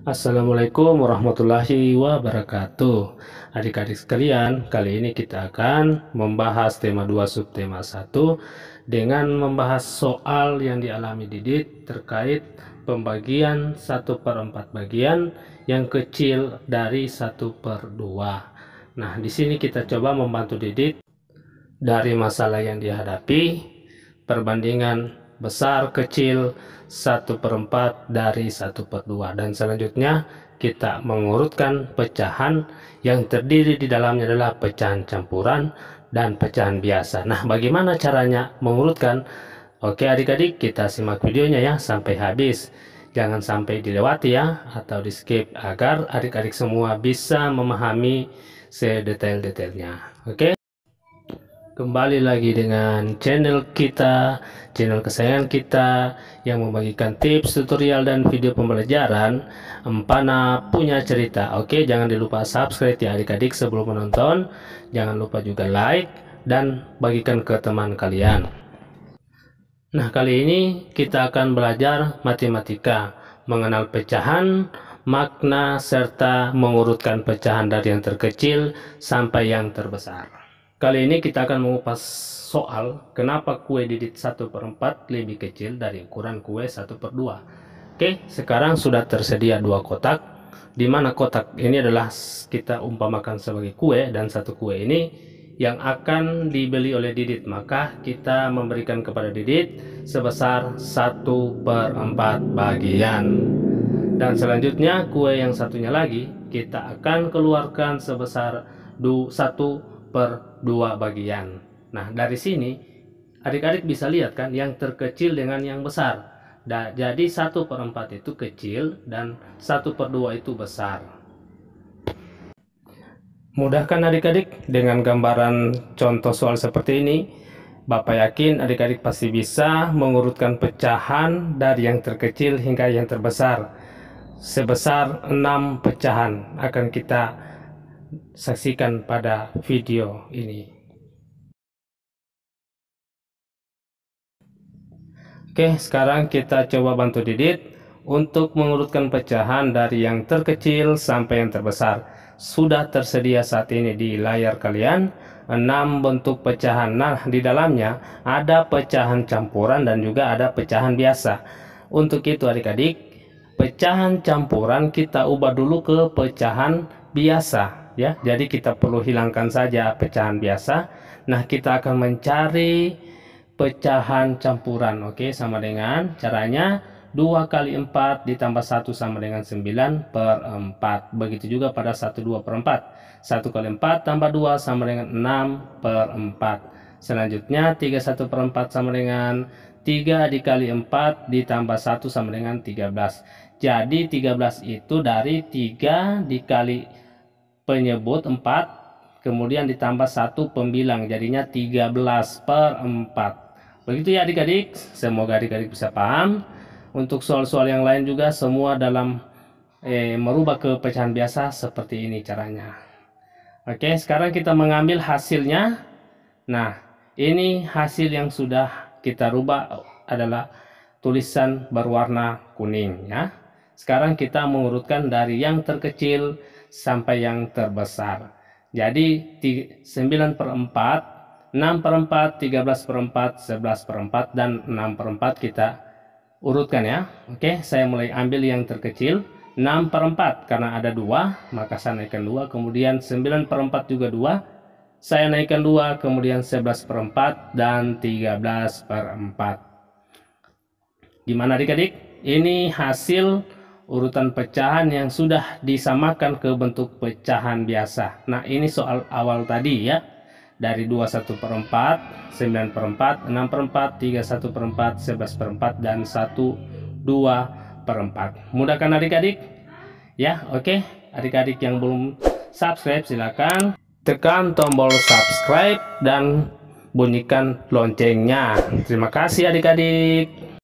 Assalamualaikum warahmatullahi wabarakatuh. Adik-adik sekalian, kali ini kita akan membahas tema 2 subtema 1 dengan membahas soal yang dialami Didit terkait pembagian 1/4 bagian yang kecil dari 1/2. Nah, di sini kita coba membantu Didit dari masalah yang dihadapi, perbandingan besar kecil 1/4 dari 1/2, dan selanjutnya kita mengurutkan pecahan yang terdiri di dalamnya adalah pecahan campuran dan pecahan biasa. Nah, bagaimana caranya mengurutkan? Oke adik-adik, kita simak videonya ya sampai habis, jangan sampai dilewati ya atau di skip, agar adik-adik semua bisa memahami sedetail-detailnya. Oke, kembali lagi dengan channel kita, channel kesayangan kita yang membagikan tips, tutorial, dan video pembelajaran Empana Punya Cerita. Oke, jangan lupa subscribe ya adik-adik sebelum menonton. Jangan lupa juga like dan bagikan ke teman kalian. Nah, kali ini kita akan belajar matematika, mengenal pecahan, makna, serta mengurutkan pecahan dari yang terkecil sampai yang terbesar. Kali ini kita akan mengupas soal kenapa kue Didit 1/4 lebih kecil dari ukuran kue 1/2. Oke, sekarang sudah tersedia 2 kotak, di mana kotak ini adalah kita umpamakan sebagai kue, dan satu kue ini yang akan dibeli oleh Didit, maka kita memberikan kepada Didit sebesar 1/4 bagian. Dan selanjutnya kue yang satunya lagi kita akan keluarkan sebesar 1/2 bagian. Nah, dari sini adik-adik bisa lihat kan yang terkecil dengan yang besar. Jadi 1/4 itu kecil dan 1/2 itu besar. Mudahkan adik-adik dengan gambaran contoh soal seperti ini. Bapak yakin adik-adik pasti bisa mengurutkan pecahan dari yang terkecil hingga yang terbesar. Sebesar 6 pecahan akan kita saksikan pada video ini. Oke, sekarang kita coba bantu Didit untuk mengurutkan pecahan dari yang terkecil sampai yang terbesar. Sudah tersedia saat ini di layar kalian 6 bentuk pecahan. Nah, di dalamnya ada pecahan campuran dan juga ada pecahan biasa. Untuk itu adik-adik, pecahan campuran kita ubah dulu ke pecahan biasa ya. Jadi kita perlu hilangkan saja pecahan biasa. Nah, kita akan mencari pecahan campuran. Oke, sama dengan caranya 2 kali 4 ditambah 1 sama dengan 9/4. Begitu juga pada 1/2/4. 1 kali 4 tambah 2 sama dengan 6/4. Selanjutnya 3/1/4 sama dengan 3 dikali 4 ditambah 1 sama dengan 13. Jadi 13 itu dari 3 dikali penyebut 4, kemudian ditambah 1 pembilang, jadinya 13/4. Begitu ya adik-adik, semoga adik-adik bisa paham. Untuk soal-soal yang lain juga semua dalam merubah ke pecahan biasa seperti ini caranya. Oke, sekarang kita mengambil hasilnya. Nah, ini hasil yang sudah kita rubah adalah tulisan berwarna kuning ya. Sekarang kita mengurutkan dari yang terkecil sampai yang terbesar. Jadi 9/4, 6/4, 13/4, 11/4, dan 6/4 kita urutkan ya. Oke, saya mulai ambil yang terkecil 6/4, karena ada 2 maka saya naikkan 2, kemudian 9/4 juga 2, saya naikkan 2, kemudian 11/4 dan 13/4. Gimana adik-adik? Ini hasil urutan pecahan yang sudah disamakan ke bentuk pecahan biasa. Nah, ini soal awal tadi ya. Dari 21/4, 9/4, 6/4, 31/4, 11/4, dan 1/2/4. Mudahkan adik-adik ya. Oke, adik-adik yang belum subscribe silakan tekan tombol subscribe dan bunyikan loncengnya. Terima kasih adik-adik.